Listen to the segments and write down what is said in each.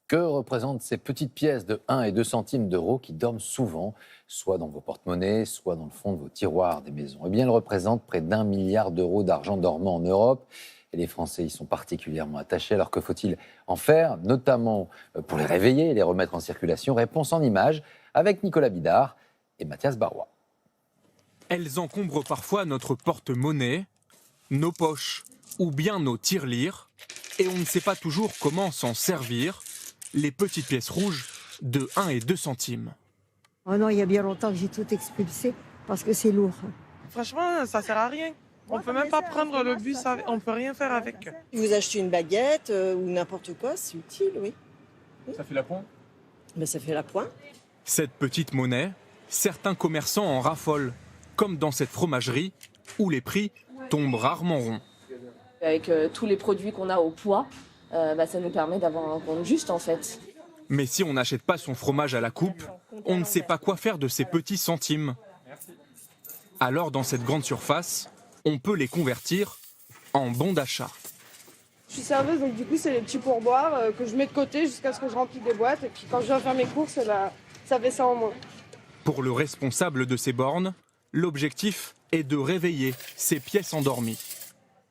Que représentent ces petites pièces de 1 et 2 centimes d'euros qui dorment souvent, soit dans vos porte-monnaies, soit dans le fond de vos tiroirs des maisons? Eh bien, elles représentent près d'1 milliard d'euros d'argent dormant en Europe. Et les Français y sont particulièrement attachés. Alors que faut-il en faire, notamment pour les réveiller et les remettre en circulation? Réponse en images avec Nicolas Bidard et Mathias Barrois. Elles encombrent parfois notre porte-monnaie, nos poches ou bien nos tirelires. Et on ne sait pas toujours comment s'en servir. Les petites pièces rouges de 1 et 2 centimes. Oh non, il y a bien longtemps que j'ai tout expulsé parce que c'est lourd. Franchement, ça sert à rien. On peut même pas prendre le bus, on peut rien faire avec. Vous achetez une baguette ou n'importe quoi, c'est utile, oui. Ça fait la pointe? Ben, ça fait la pointe. Cette petite monnaie, certains commerçants en raffolent, comme dans cette fromagerie où les prix tombent rarement ronds. Avec tous les produits qu'on a au poids, ça nous permet d'avoir un compte juste en fait. Mais si on n'achète pas son fromage à la coupe, on ne sait pas quoi faire de ces petits centimes. Alors dans cette grande surface, on peut les convertir en bons d'achat. Je suis serveuse, donc du coup c'est les petits pourboires que je mets de côté jusqu'à ce que je remplisse des boîtes. Et puis quand je viens faire mes courses, ça fait ça en moins. Pour le responsable de ces bornes, l'objectif est de réveiller ces pièces endormies.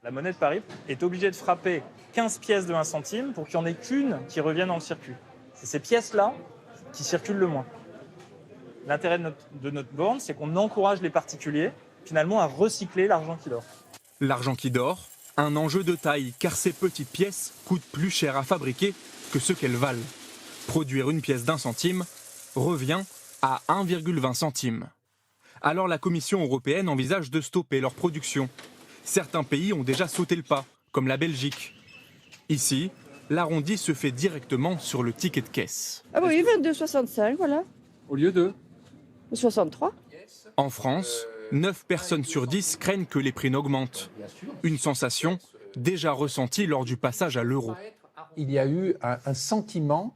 La monnaie de Paris est obligée de frapper 15 pièces de 1 centime pour qu'il n'y en ait qu'une qui revienne dans le circuit. C'est ces pièces-là qui circulent le moins. L'intérêt de notre borne, c'est qu'on encourage les particuliers finalement à recycler l'argent qui dort. L'argent qui dort, un enjeu de taille, car ces petites pièces coûtent plus cher à fabriquer que ce qu'elles valent. Produire une pièce d'1 centime revient à 1,20 centime. Alors la Commission européenne envisage de stopper leur production. Certains pays ont déjà sauté le pas, comme la Belgique. Ici, l'arrondi se fait directement sur le ticket de caisse. Ah oui, 22,65, voilà. Au lieu de 63. En France, 9 personnes sur 10 craignent que les prix n'augmentent. Une sensation déjà ressentie lors du passage à l'euro. Il y a eu un sentiment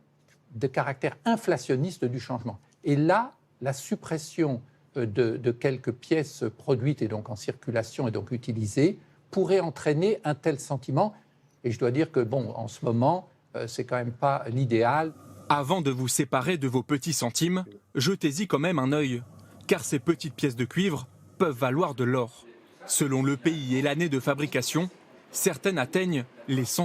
de caractère inflationniste du changement. Et là, la suppression de quelques pièces produites et donc en circulation et donc utilisées pourrait entraîner un tel sentiment. Et je dois dire que, en ce moment, c'est quand même pas l'idéal. Avant de vous séparer de vos petits centimes, jetez-y quand même un œil, car ces petites pièces de cuivre peuvent valoir de l'or. Selon le pays et l'année de fabrication, certaines atteignent les 100